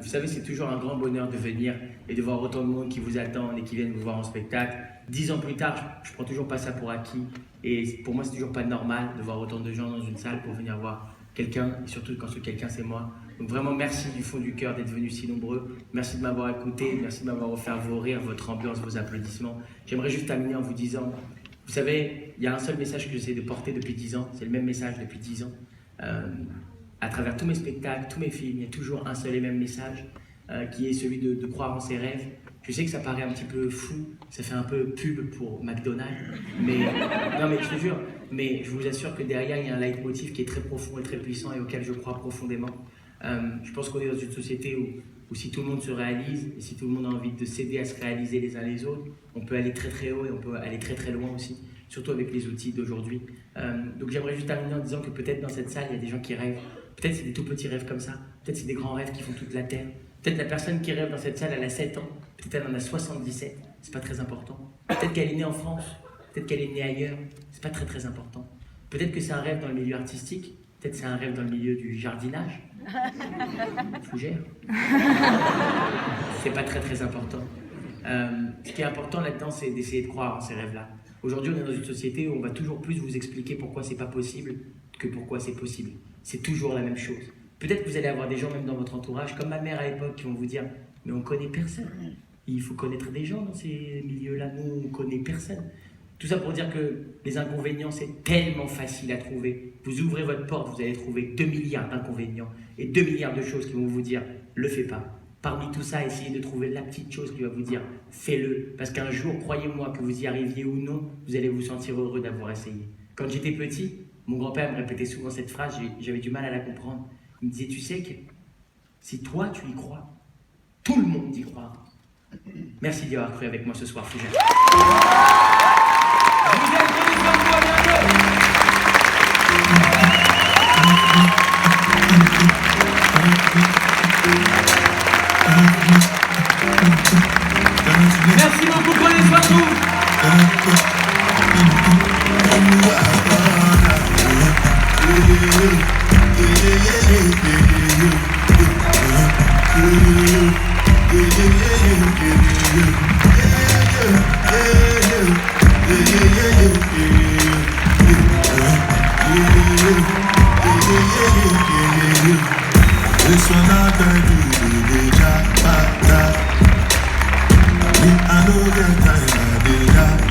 Vous savez, c'est toujours un grand bonheur de venir et de voir autant de monde qui vous attendent et qui viennent vous voir en spectacle. 10 ans plus tard, je prends toujours pas ça pour acquis. Et pour moi, c'est toujours pas normal de voir autant de gens dans une salle pour venir voir quelqu'un, et surtout quand ce quelqu'un, c'est moi. Donc vraiment, merci du fond du cœur d'être venus si nombreux. Merci de m'avoir écouté, merci de m'avoir offert vos rires, votre ambiance, vos applaudissements. J'aimerais juste terminer en vous disant, vous savez, il y a un seul message que j'essaie de porter depuis 10 ans, c'est le même message depuis 10 ans. À travers tous mes spectacles, tous mes films, il y a toujours un seul et même message qui est celui de croire en ses rêves. Je sais que ça paraît un petit peu fou, ça fait un peu pub pour McDonald's, mais non mais je te jure, mais je vous assure que derrière il y a un leitmotiv qui est très profond et très puissant et auquel je crois profondément. Je pense qu'on est dans une société où si tout le monde se réalise et si tout le monde a envie de s'aider à se réaliser les uns les autres, on peut aller très très haut et on peut aller très très loin aussi, surtout avec les outils d'aujourd'hui. Donc j'aimerais juste terminer en disant que peut-être dans cette salle il y a des gens qui rêvent. Peut-être c'est des tout petits rêves comme ça, peut-être c'est des grands rêves qui font toute la terre. Peut-être la personne qui rêve dans cette salle, elle a 7 ans, peut-être elle en a 77, c'est pas très important. Peut-être qu'elle est née en France, peut-être qu'elle est née ailleurs, c'est pas très très important. Peut-être que c'est un rêve dans le milieu artistique, peut-être c'est un rêve dans le milieu du jardinage, fougère. C'est pas très très important. Ce qui est important là-dedans, c'est d'essayer de croire en ces rêves-là. Aujourd'hui, on est dans une société où on va toujours plus vous expliquer pourquoi c'est pas possible que pourquoi c'est possible. C'est toujours la même chose. Peut-être que vous allez avoir des gens, même dans votre entourage, comme ma mère à l'époque, qui vont vous dire « Mais on connaît personne. Il faut connaître des gens dans ces milieux-là. Nous, on connaît personne. » Tout ça pour dire que les inconvénients, c'est tellement facile à trouver. Vous ouvrez votre porte, vous allez trouver 2 milliards d'inconvénients et 2 milliards de choses qui vont vous dire « Le fais pas ». Parmi tout ça, essayez de trouver la petite chose qui va vous dire « Fais-le ». Parce qu'un jour, croyez-moi, que vous y arriviez ou non, vous allez vous sentir heureux d'avoir essayé. Quand j'étais petit, mon grand-père me répétait souvent cette phrase, j'avais du mal à la comprendre. Il me disait, tu sais que si toi tu y crois, tout le monde y croira. Merci d'y avoir cru avec moi ce soir, Fougère. Merci beaucoup, prenez soin de vous. I know that time I did that.